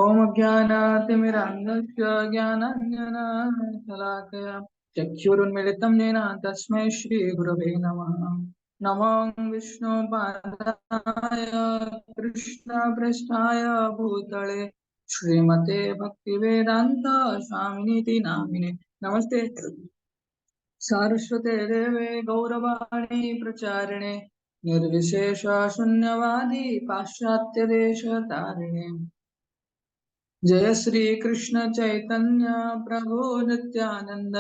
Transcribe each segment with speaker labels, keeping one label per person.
Speaker 1: ओम अज्ञानातिमिरान्धस्य ज्ञानाञ्जनशलाकया चक्षुरुन्मिलितं येन तस्मै श्रीगुरवे नमः। नमो विष्णुपादाय कृष्णपृष्ठाय भूतले श्रीमते भक्तिवेदान्त स्वामिनीति नामिने। नमस्ते सारस्वते देवे गौरवाणी प्रचारिणे निर्विशेष शून्यवादी पाश्चात्यदेशतारिणे। जय श्री कृष्ण चैतन्य प्रभु नित्यानंद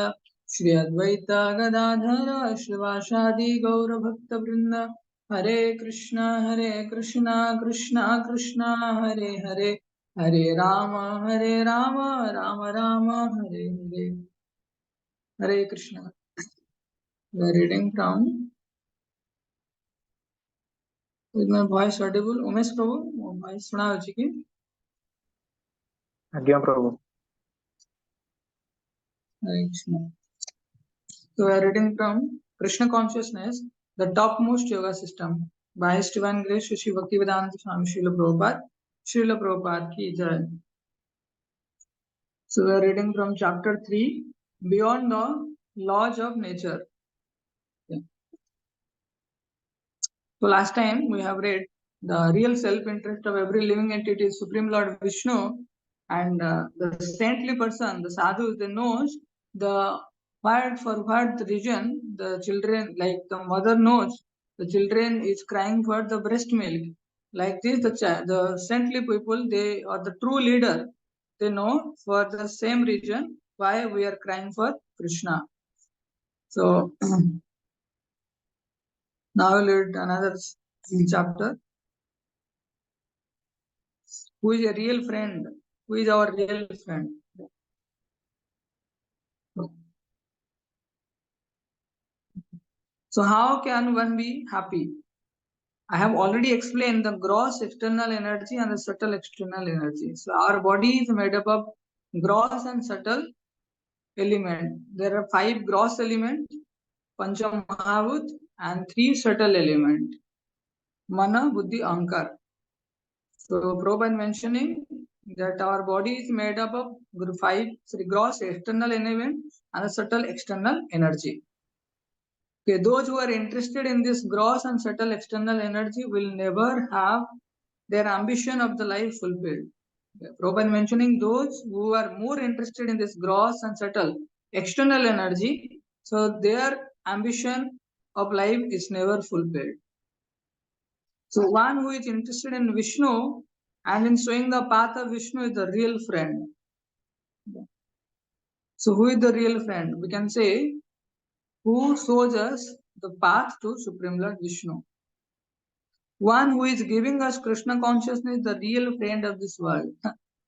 Speaker 1: श्री अद्वैत गदाधर शिवासादि गौर भक्त वृंद। हरे कृष्णा कृष्णा कृष्णा हरे हरे, हरे राम राम राम हरे हरे। हरे Krishna. We are reading from, is my voice audible? Umesh Prabhu voice सुना होची कि?
Speaker 2: आज्ञा प्रभु।
Speaker 1: हरे Krishna. So we are reading from Krishna Consciousness, the Topmost Yoga System by His Divine Grace Shri Bhaktivedanta Swami Srila Prabhupada ki jai. So we are reading from chapter 3, Beyond the Laws of Nature. Okay. So last time we have read the real self-interest of every living entity is Supreme Lord Vishnu, and the saintly person, the sadhu, they knows the for what reason the children, like the mother knows the children is crying for the breast milk. Like this, the saintly people, they are the true leader. They know for the same reason why we are crying for Krishna. So now we'll read another chapter. Who is a real friend? Who is our real friend? So how can one be happy? I have already explained the gross external energy and the subtle external energy. So our body is made up of gross and subtle element. There are 5 gross elements, Pancha Mahabhut, and 3 subtle elements, Mana, Buddhi, Ahankar. So Prabhupada mentioning that our body is made up of 5 gross external element and a subtle external energy. Okay, those who are interested in this gross and subtle external energy will never have their ambition of the life fulfilled. Okay, Prabhupada mentioning those who are more interested in this gross and subtle external energy, so their ambition of life is never fulfilled. So one who is interested in Vishnu and in showing the path of Vishnu is the real friend. So who is the real friend? We can say who shows us the path to Supreme Lord Vishnu. One who is giving us Krishna consciousness is the real friend of this world.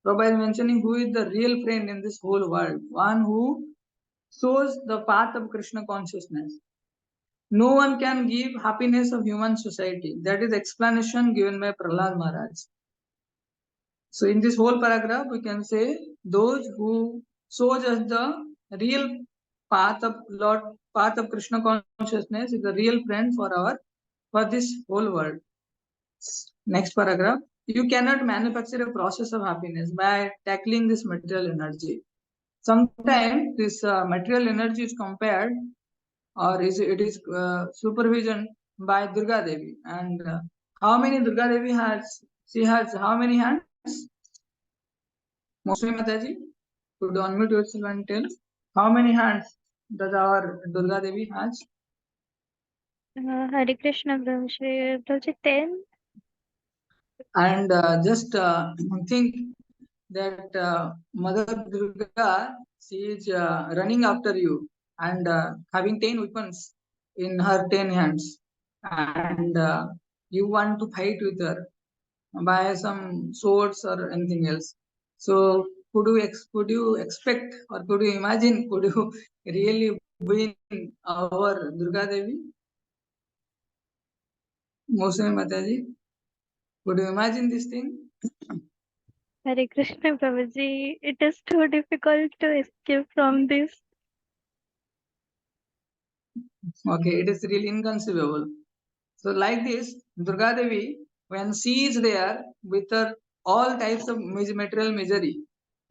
Speaker 1: Prabhupada is mentioning who is the real friend in this whole world. One who shows the path of Krishna consciousness. No one can give happiness of human society. That is explanation given by Prahlad Maharaj. So in this whole paragraph, we can say those who shows us the real path of Krishna consciousness is the real friend for this whole world. Next paragraph. You cannot manufacture a process of happiness by tackling this material energy. Sometimes this material energy is compared or it is supervision by Durga Devi. And how many Durga Devi has? She has how many hands? Mostly Mataji, could you unmute yourself and tell how many hands does our Durga Devi has?
Speaker 3: Hare Krishna, Prabhuji, 10.
Speaker 1: And just think that Mother Durga, she is running after you and having 10 weapons in her 10 hands, and you want to fight with her by some swords or anything else. So could you expect or could you imagine? Could you really win our Durga Devi? Moshe Mataji, could you imagine this thing?
Speaker 3: Hare Krishna, Prabhuji, it is too difficult to escape from this.
Speaker 1: Okay, it is really inconceivable. So like this, Durga Devi, when she is there with her all types of material misery.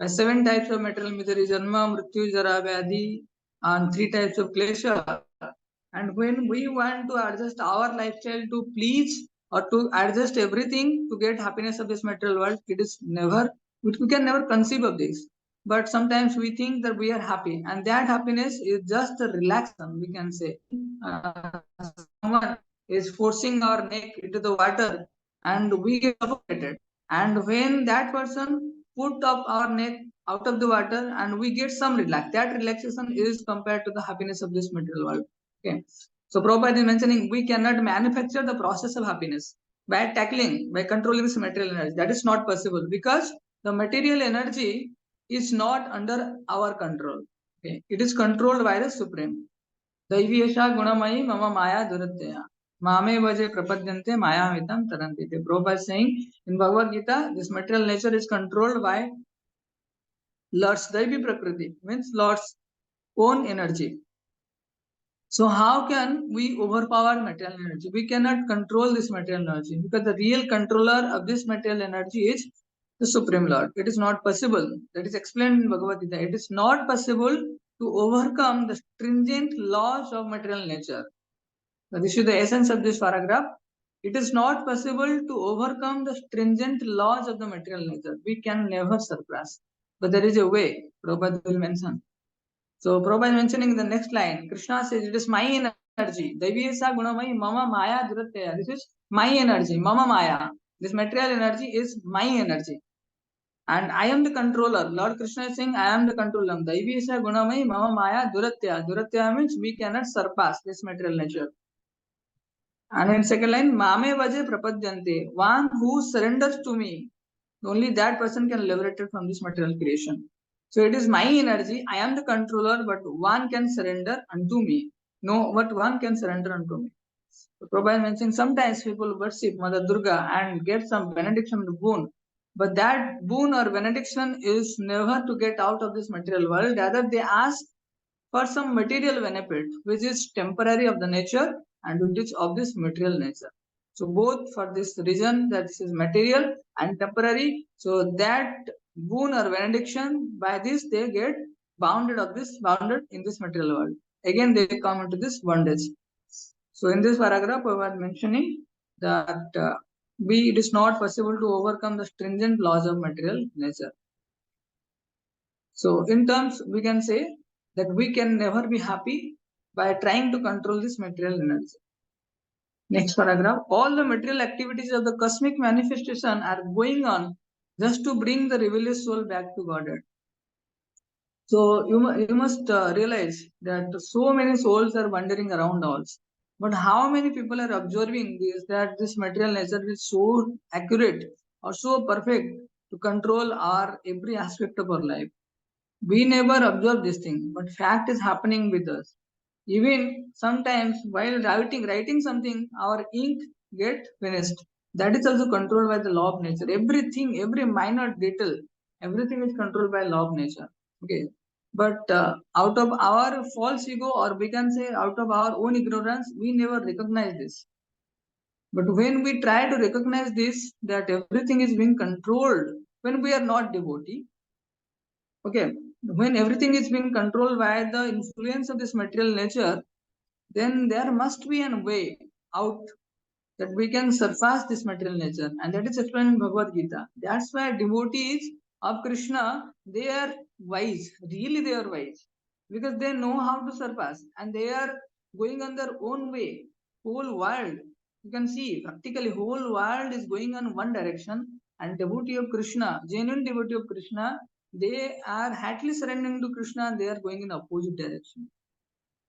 Speaker 1: 7 types of material misery: Janma, Mrityu, Jara, Vyadhi, and 3 types of Klesha. And when we want to adjust our lifestyle to please or to adjust everything to get happiness of this material world, it is never, we can never conceive of this. But sometimes we think that we are happy, and that happiness is just a relaxation, we can say. Someone is forcing our neck into the water and we get suffocated. And when that person put up our neck out of the water and we get some relax, that relaxation is compared to the happiness of this material world. Okay. So Prabhupada is mentioning we cannot manufacture the process of happiness by tackling, by controlling this material energy. That is not possible because the material energy is not under our control. Okay. It is controlled by the Supreme. दैवीयशा गुणमयी मम maya दुरत्यया mame vaje prapadyante mayamitam taranti. Prabhupada is saying in Bhagavad Gita, this material nature is controlled by Lord's Daivi Prakriti, means Lord's own energy. So how can we overpower material energy? We cannot control this material energy because the real controller of this material energy is the Supreme Lord. It is not possible. That is explained in Bhagavad Gita. It is not possible to overcome the stringent laws of material nature. So this is the essence of this paragraph. It is not possible to overcome the stringent laws of the material nature. We can never surpass. But there is a way, Prabhupada will mention. So Prabhupada is mentioning in the next line, Krishna says, it is my energy. Daiviyasa gunamai mama maya duratya. This is my energy, mama maya. This material energy is my energy. And I am the controller. Lord Krishna is saying, I am the controller. Daiviyasa gunamai mama maya duratya. Duratya means we cannot surpass this material nature. And in second line, Mame Vaje Prapadyante, one who surrenders to me, only that person can liberate it from this material creation. So it is my energy, I am the controller, but one can surrender unto me. No, but one can surrender unto me. So Prabhupada mentioned sometimes people worship Mother Durga and get some benediction boon, but that boon or benediction is never to get out of this material world. Rather, they ask for some material benefit, which is temporary of the nature and which is of this material nature. So both for this reason that this is material and temporary, so that boon or benediction by this they get bounded in this material world. Again they come into this bondage. So in this paragraph I was mentioning that it is not possible to overcome the stringent laws of material nature. So in terms, we can say that we can never be happy by trying to control this material energy. Next paragraph, all the material activities of the cosmic manifestation are going on just to bring the rebellious soul back to Godhead. So you must realize that so many souls are wandering around also. But how many people are observing this, that this material nature is so accurate or so perfect to control our every aspect of our life? We never observe this thing, but fact is happening with us. Even sometimes while writing something, our ink get finished. That is also controlled by the law of nature. Everything, every minor detail, everything is controlled by law of nature. Okay, but out of our false ego, or we can say out of our own ignorance, we never recognize this. But when we try to recognize this, that everything is being controlled, when we are not devotee, okay, when everything is being controlled by the influence of this material nature, then there must be a way out that we can surpass this material nature, and that is explained in Bhagavad Gita. That's why devotees of Krishna, they are wise, really they are wise, because they know how to surpass and they are going on their own way. Whole world, you can see practically whole world is going on one direction, and devotee of Krishna, genuine devotee of Krishna, they are happily surrendering to Krishna and they are going in opposite direction.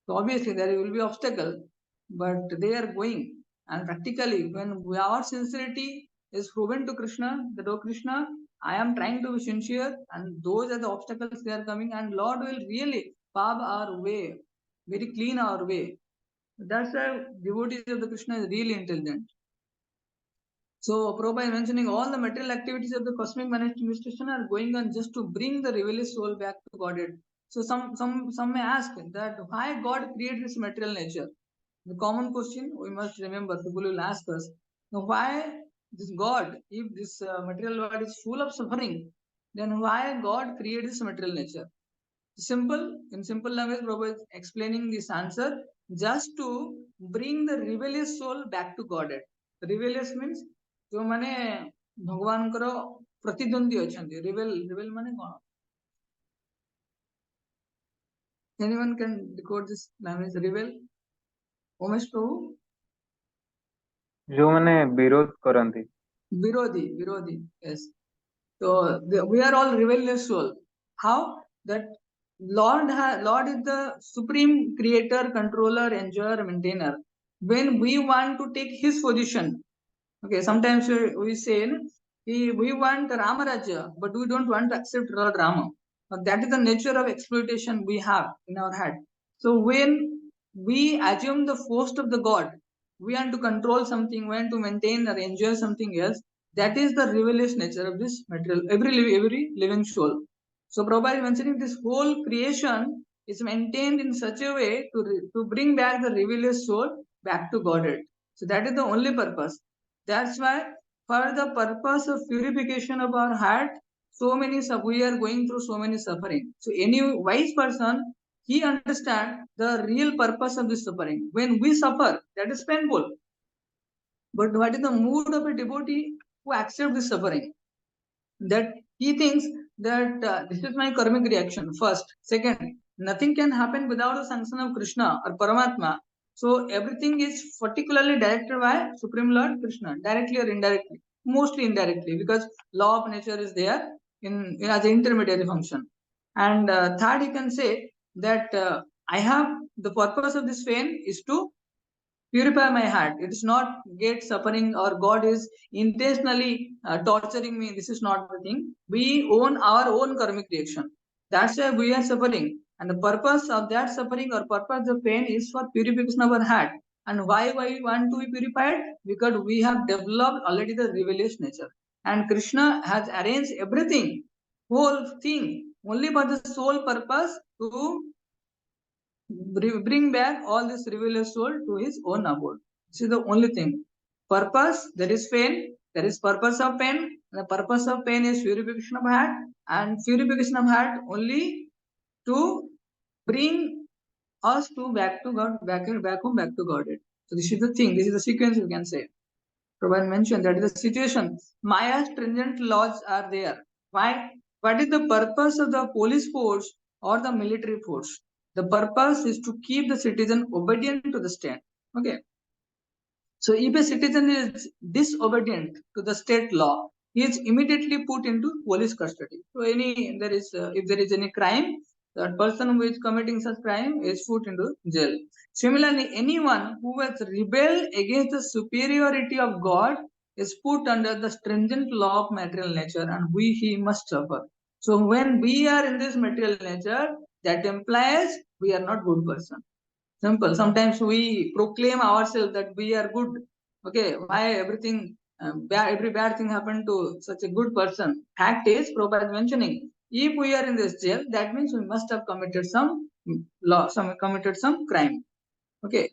Speaker 1: So obviously there will be obstacle, but they are going. And practically, when our sincerity is proven to Krishna, that oh Krishna, I am trying to be sincere, and those are the obstacles they are coming, and Lord will really pave our way, very clean our way. That's why devotees of the Krishna is really intelligent. So Prabhupada is mentioning all the material activities of the cosmic manifestation are going on just to bring the rebellious soul back to Godhead. So some may ask that why God created this material nature. The common question we must remember, people will ask us, now why this God, if this material world is full of suffering, then why God created this material nature? Simple, in simple language, Prabhupada is explaining this answer just to bring the rebellious soul back to Godhead. Rebellious means ଯୋଉମାନେ ଭଗବାନଙ୍କର ପ୍ରତିଦ୍ୱନ୍ଦ୍ୱୀ ଅଛନ୍ତି. rebel ମାନେ କଣ? Anyone can decode this language? Rebel? Umesh Prabhu?
Speaker 2: ଯୋଉମାନେ ବିରୋଧ କରନ୍ତି।
Speaker 1: Virodhi, yes. So we are all rebellious soul. How? That Lord is the supreme creator, controller, enjoyer, maintainer. When we want to take his position, okay, sometimes we say we want Ramarajya, but we don't want to accept Lord Rama. That is the nature of exploitation we have in our head. So when we assume the force of the God, we want to control something, we want to maintain or enjoy something else. That is the rebellious nature of this material, every living soul. So Prabhupada is mentioning this whole creation is maintained in such a way to bring back the rebellious soul back to Godhead. So that is the only purpose. That's why for the purpose of purification of our heart, we are going through so many suffering. So any wise person, he understands the real purpose of this suffering. When we suffer, that is painful. But what is the mood of a devotee who accepts this suffering? That he thinks that this is my karmic reaction first. Second, nothing can happen without the sanction of Krishna or Paramatma. So everything is particularly directed by Supreme Lord Krishna, directly or indirectly, mostly indirectly, because law of nature is there in as an intermediary function. And third, you can say that I have the purpose of this pain is to purify my heart. It is not get suffering or God is intentionally torturing me. This is not the thing. We own our own karmic reaction. That's why we are suffering, and the purpose of that suffering or purpose of pain is for purification of our heart. And why we want to be purified? Because we have developed already the rebellious nature, and Krishna has arranged everything, whole thing, only for the sole purpose to bring back all this rebellious soul to his own abode. This is the only thing. Purpose, there is pain, there is purpose of pain. The purpose of pain is purification of heart, and purification of heart only to bring us to back to God, back home, back to God. So this is the thing, this is the sequence you can say. Prabhupada mentioned that is the situation. Maya's stringent laws are there. Why? What is the purpose of the police force or the military force? The purpose is to keep the citizen obedient to the state. Okay. So if a citizen is disobedient to the state law, he is immediately put into police custody. So if there is any crime, that person who is committing such crime is put into jail. Similarly, anyone who has rebelled against the superiority of God is put under the stringent law of material nature, and he must suffer. So when we are in this material nature, that implies we are not good person. Simple. Sometimes we proclaim ourselves that we are good. Okay, why everything every bad thing happened to such a good person? Fact is, Prabhupada is mentioning, if we are in this jail, that means we must have committed some committed some crime. Okay,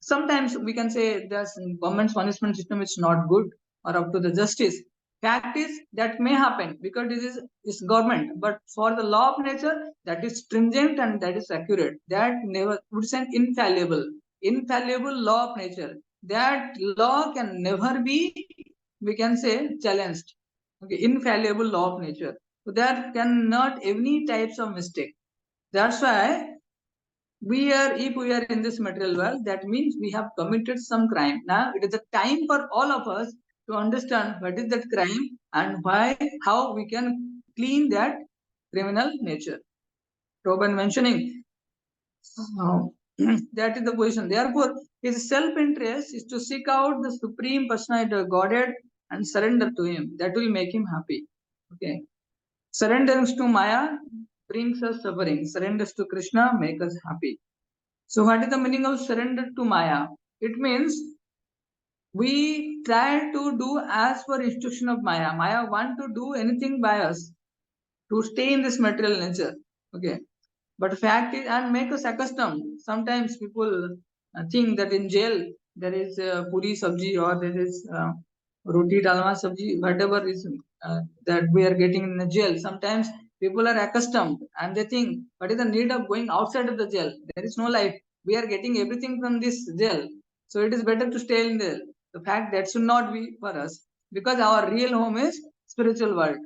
Speaker 1: sometimes we can say the government's punishment system is not good or up to the justice. Fact is that may happen because this is government, but for the law of nature, that is stringent and that is accurate. That never would say infallible law of nature. That law can never be, we can say, challenged. Okay, infallible law of nature. So there cannot any types of mistake. That's why if we are in this material world, that means we have committed some crime. Now it is the time for all of us to understand what is that crime and how we can clean that criminal nature. Robin mentioning that is the position. Therefore, his self-interest is to seek out the supreme personality of Godhead and surrender to him. That will make him happy. Okay. Surrenders to Maya brings us suffering. Surrenders to Krishna make us happy. So what is the meaning of surrender to Maya? It means we try to do as per instruction of Maya. Maya want to do anything by us to stay in this material nature. Okay. But fact is, and make us accustomed. Sometimes people think that in jail there is puri sabji or there is roti, dalma, sabji, whatever is that we are getting in the jail. Sometimes people are accustomed and they think, what is the need of going outside of the jail? There is no life. We are getting everything from this jail. So it is better to stay in there. The fact that should not be for us, because our real home is spiritual world.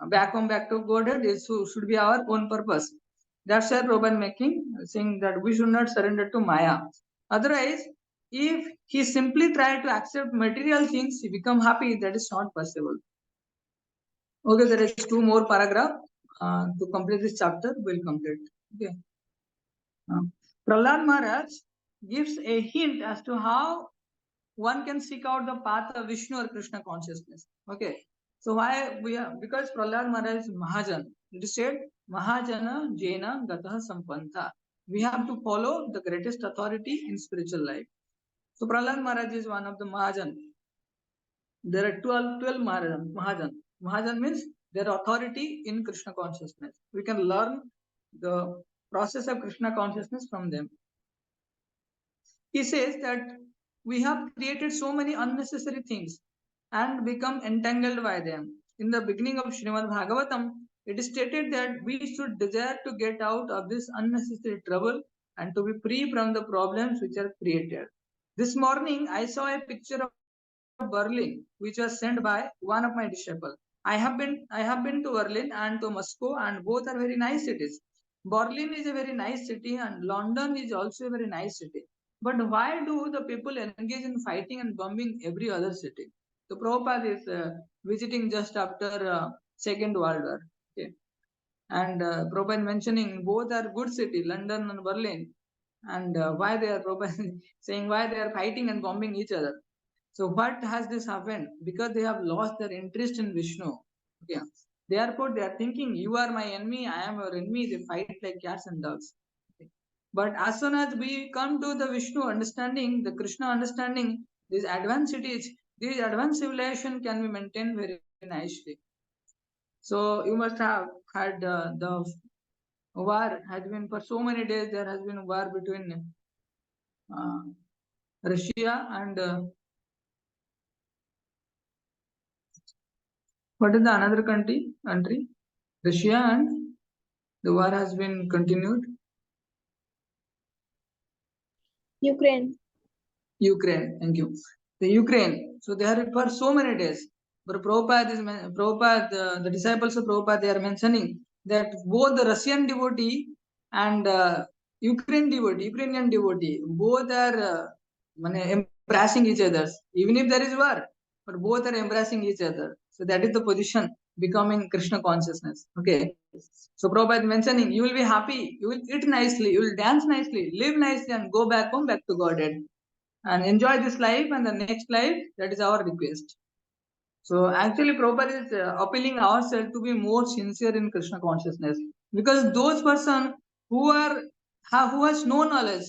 Speaker 1: Back home, back to Godhead is should be our own purpose. That's why Robin making saying that we should not surrender to Maya. Otherwise, if he simply try to accept material things, he become happy. That is not possible. Okay, there is two more paragraph to complete this chapter. We'll complete. Okay. Uh, Prahlad Maharaj gives a hint as to how one can seek out the path of Vishnu or Krishna consciousness. Okay. So why we are, because Prahlad Maharaj is Mahajan. It is said Mahajana Jaina Gatah Sampantha. We have to follow the greatest authority in spiritual life. So Prahlad Maharaj is one of the Mahajan. There are 12 Mahajan. Mahajan means their authority in Krishna consciousness. We can learn the process of Krishna consciousness from them. He says that we have created so many unnecessary things and become entangled by them. In the beginning of Srimad Bhagavatam, it is stated that we should desire to get out of this unnecessary trouble and to be free from the problems which are created. This morning, I saw a picture of Berlin, which was sent by one of my disciples. I have been to Berlin and to Moscow, and both are very nice cities. Berlin is a very nice city, and London is also a very nice city. But why do the people engage in fighting and bombing every other city? So Prabhupada is visiting just after Second World War. Okay. And Prabhupada mentioning both are good city, London and Berlin. And why they are Prabhupada saying why they are fighting and bombing each other. So what has this happened? Because they have lost their interest in Vishnu. Okay. Therefore, they are thinking, you are my enemy, I am your enemy. They fight like cats and dogs. Okay. But as soon as we come to the Vishnu understanding, the Krishna understanding, these advanced cities, these advanced civilization can be maintained very nicely. So you must have had the war has been for so many days. There has been a war between uh, Russia and what is the another country? Russia, and the war has been continued.
Speaker 3: Ukraine.
Speaker 1: Ukraine, thank you. The Ukraine. So they are for so many days. But Prabhupada, the disciples of Prabhupada, they are mentioning that both the Russian devotee and Ukrainian devotee, both are embracing each other. Even if there is war, but both are embracing each other. So that is the position becoming Krishna consciousness. Okay. So Prabhupada mentioning, you will be happy, you will eat nicely, you will dance nicely, live nicely, and go back home, back to Godhead and enjoy this life and the next life. That is our request. So actually, Prabhupada is appealing ourselves to be more sincere in Krishna consciousness, because those person who are who has no knowledge,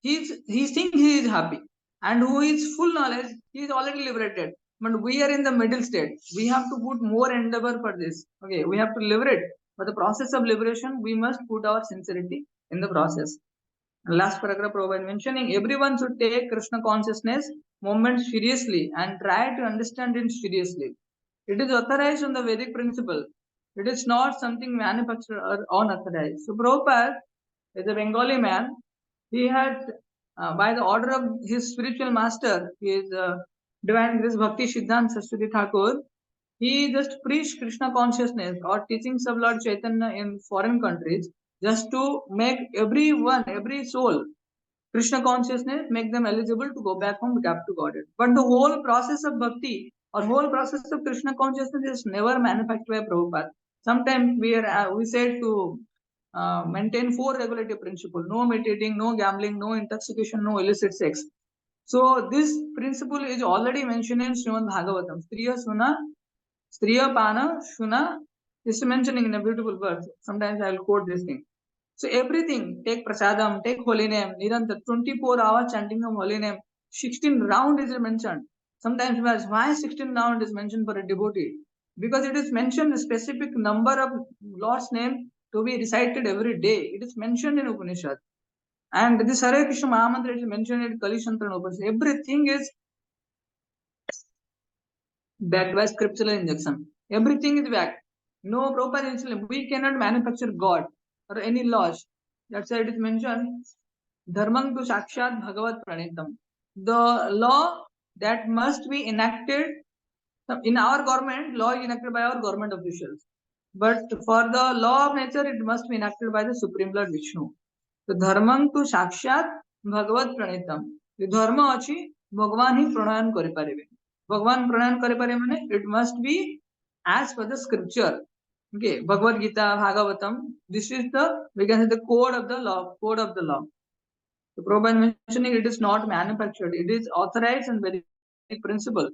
Speaker 1: he thinks he is happy, and who is full knowledge, he is already liberated. But we are in the middle state. We have to put more endeavor for this. Okay, we have to liberate. For the process of liberation, we must put our sincerity in the process. Last paragraph Prabhupada mentioning everyone should take Krishna consciousness movement seriously and try to understand it seriously. It is authorized on the Vedic principle. It is not something manufactured or unauthorized. So Prabhupada is a Bengali man. He had, by the order of his spiritual master, his Divine Grace Bhakti Siddhanta Saraswati Thakur, he just preached Krishna consciousness or teachings of Lord Chaitanya in foreign countries just to make everyone, every soul, Krishna consciousness, make them eligible to go back home, back to Godhead. But the whole process of bhakti or whole process of Krishna consciousness is never manufactured by Prabhupada. Sometimes we said to maintain four regulative principles: no meditating, no gambling, no intoxication, no illicit sex. So this principle is already mentioned in Srimad Bhagavatam. Striya Pana Shuna is mentioning in a beautiful verse. Sometimes I will quote this thing. So everything, take prasadam, take holy name, Nirantar, 24 hours chanting of holy name, 16 round is mentioned. Sometimes we ask why 16 round is mentioned for a devotee? Because it is mentioned a specific number of Lord's name to be recited every day. It is mentioned in Upanishad. And this Hare Krishna Mahamantra is mentioned in Kali Shantran Upanishad. Everything is backed by scriptural injection. Everything is backed. No proper insulin. We cannot manufacture God or any laws. That's why it is mentioned, Dharmam tu Sakshat Bhagavat Pranitam. The law that must be enacted in our government, law is enacted by our government officials. But for the law of nature, it must be enacted by the Supreme Lord Vishnu. तो धर्मं तु साक्षात भगवत प्रणीतम जो धर्म अछि भगवान ही प्रणयन करि पारिबे भगवान प्रणयन करि पारे माने it must be as per the scripture okay Bhagavad Gita Bhagavatam this is the we can say the code of the law the Prabhupada mentioning it is not manufactured it is authorized and very principle.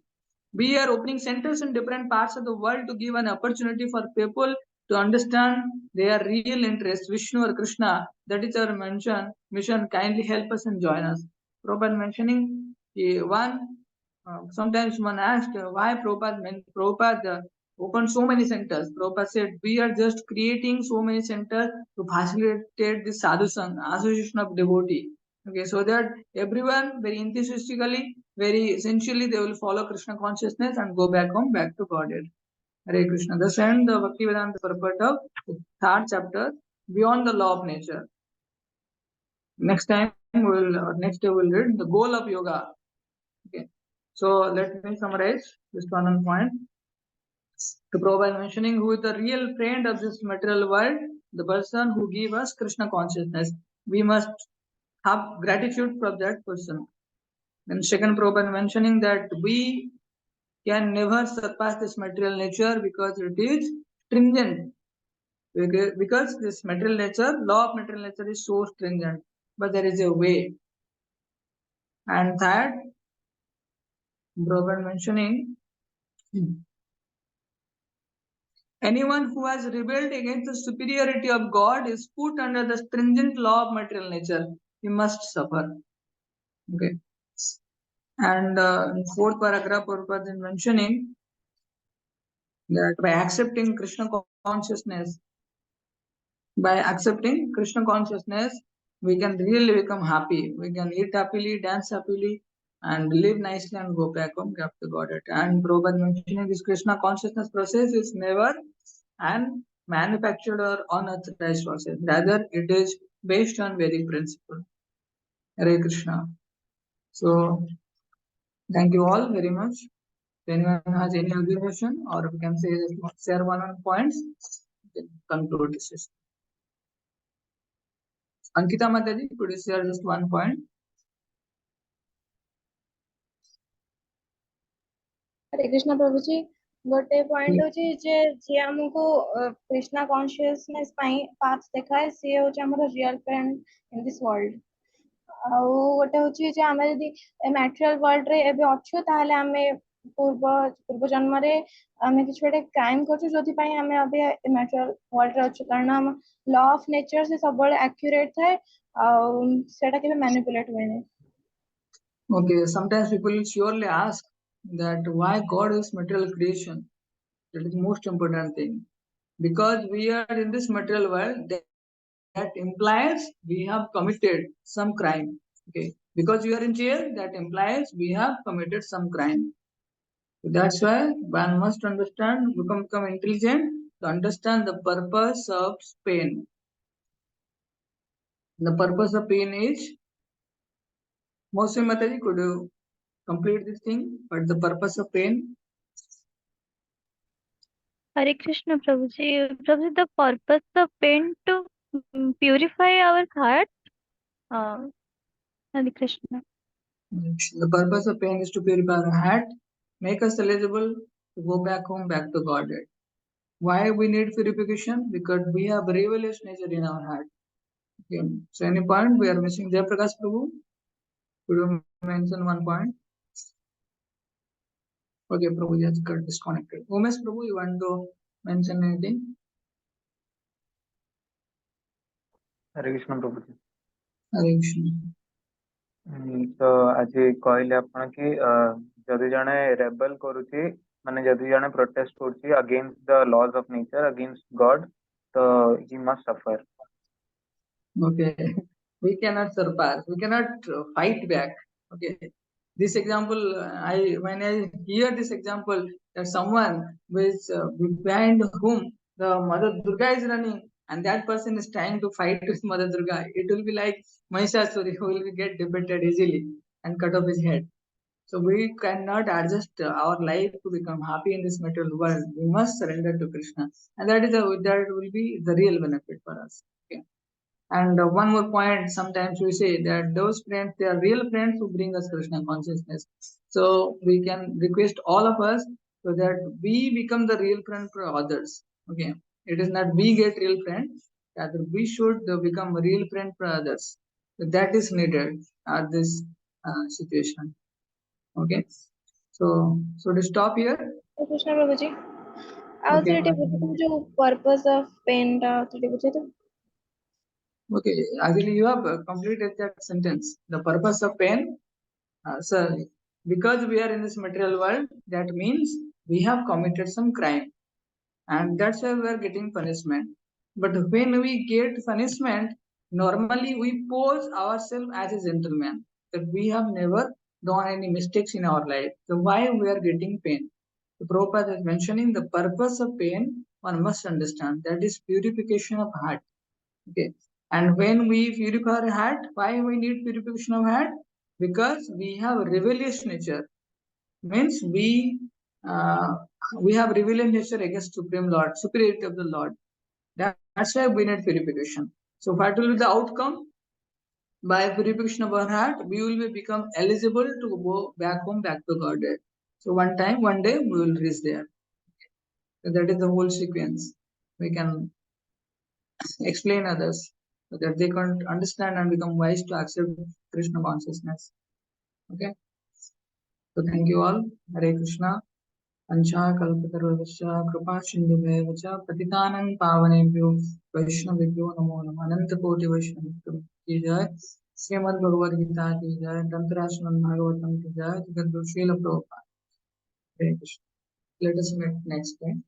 Speaker 1: We are opening centers in different parts of the world to give an opportunity for people to understand their real interests, Vishnu or Krishna. That is our mission. Kindly help us and join us. Prabhupada mentioning one. Sometimes one asked why Prabhupada opened so many centers. Prabhupada said we are just creating so many centers to facilitate the sadhu sangh, association of devotee. Okay, so that everyone very enthusiastically, very essentially, they will follow Krishna consciousness and go back home, back to Godhead. Hare Krishna. Thus end the Bhaktivedanta purport of the third chapter, Beyond the Law of Nature. Next time next day we'll read the goal of yoga. Okay. So let me summarize this one point. The Prabhupada mentioning who is the real friend of this material world, the person who gives us Krishna consciousness. We must have gratitude for that person. Then second Prabhupada mentioning that we can never surpass this material nature because it is stringent. Because this material nature, law of material nature is so stringent, but there is a way. And third, Prabhupada mentioning anyone who has rebelled against the superiority of God is put under the stringent law of material nature. He must suffer. Okay. And in fourth paragraph, Prabhupada is mentioning that by accepting Krishna consciousness, we can really become happy. We can eat happily, dance happily, and live nicely and go back home, get to Godhead. And Prabhupada mentioning this Krishna consciousness process is never an manufactured or unauthorized process. Rather, it is based on very principle. Hare Krishna. So, thank you all very much. If anyone has any observation or we can say share one points, we can conclude this session. Ankita Mataji, could you share just one point?
Speaker 2: हरे कृष्ण प्रभु जी गोटे point होची जे जे हमको Krishna consciousness path देखाए सी होची हमर real friend in this world आ गोटे होची जे हमें यदि मैटेरियल वर्ल्ड रे एबे अछु ताहले हमें पूर्व जन्म रे हमें किछ गोटे क्राइम करछु जोथि पई हमें अबे मैटेरियल वर्ल्ड रे अछु कारण हम लॉ ऑफ नेचर से सब बड़े एक्यूरेट थाए आ सेटा के मैनिपुलेट होने.
Speaker 1: Okay, sometimes people will surely ask that why God is material creation. That is the most important thing. Because we are in this material world, that implies we have committed some crime. Okay, because we are in jail, that implies we have committed some crime. So that's why one must understand, become intelligent to understand the purpose of pain. The purpose of pain is, Mostly Mataji, could you complete this thing? But the purpose of pain?
Speaker 3: Hare Krishna Prabhuji. Prabhuji, the purpose of pain to purify our heart. Hare Krishna.
Speaker 1: The purpose of pain is to purify our heart, make us eligible to go back home, back to Godhead. Why we need purification? Because we have rebellious nature in our heart. Okay. So any point we are missing? Jayaprakash Prabhu, could you mention one point? Okay, Prabhu just got disconnected. Umesh Prabhu, you want to mention anything?
Speaker 4: Hare Krishna Prabhu ji.
Speaker 1: Hare Krishna.
Speaker 4: तो आज कहले आपण कि जदि जने rebel करूची माने जदि जने प्रोटेस्ट करूची against the laws of nature against God तो he must suffer.
Speaker 1: Okay, we cannot surpass, we cannot fight back. Okay, this example, when I hear this example that someone with behind whom the Mother Durga is running, and that person is trying to fight with Mother Durga, it will be like Mahishasuri, who will get defeated easily and cut off his head. So we cannot adjust our life to become happy in this material world. We must surrender to Krishna, and that will be the real benefit for us. Okay. And one more point, sometimes we say that those friends, they are real friends who bring us Krishna consciousness. So we can request all of us so that we become the real friend for others. Okay. It is not we get real friends, rather we should become a real friend for others. So that is needed at this situation. Okay. So to stop here.
Speaker 2: Krishna Prabhu ji ଆଉ
Speaker 1: Okay.
Speaker 2: ଥରେ ଟିକେ ଯୋଉ purpose of pen ଟା ଟିକେ ବୁଝେଇ ଦେବେ?
Speaker 1: Okay. Actually, you have completed that sentence. The purpose of pen. So, because we are in this material world, that means we have committed some crime, and that's why we are getting punishment. But when we get punishment, normally we pose ourselves as a gentleman, that we have never done any mistakes in our life. So why we are getting pain? The Prabhupada is mentioning the purpose of pain. One must understand that is purification of heart. Okay. And when we purify our heart, why we need purification of heart? Because we have rebellious nature. Means uh, we have rebellious nature against Supreme Lord, superiority of the Lord. That's why we need purification. So what will be the outcome? By purification of our heart, we will become eligible to go back home, back to Godhead. So one day, we will reach there. So that is the whole sequence. We can explain others so that they can understand and become wise to accept Krishna consciousness. Okay. So thank you all. Hare Krishna. Ancha kalpatarvasya kripa sindhubheva cha patitanang pavanebhyo vaishnavibhyo namo namo ananta koti vaishnavibhyo ki jai. Srimad Bhagavad Gita ki jai. Tantra Srimad Bhagavatam ki jai. Jagadguru Srila Prabhupada. Hare Krishna. Let us meet next time.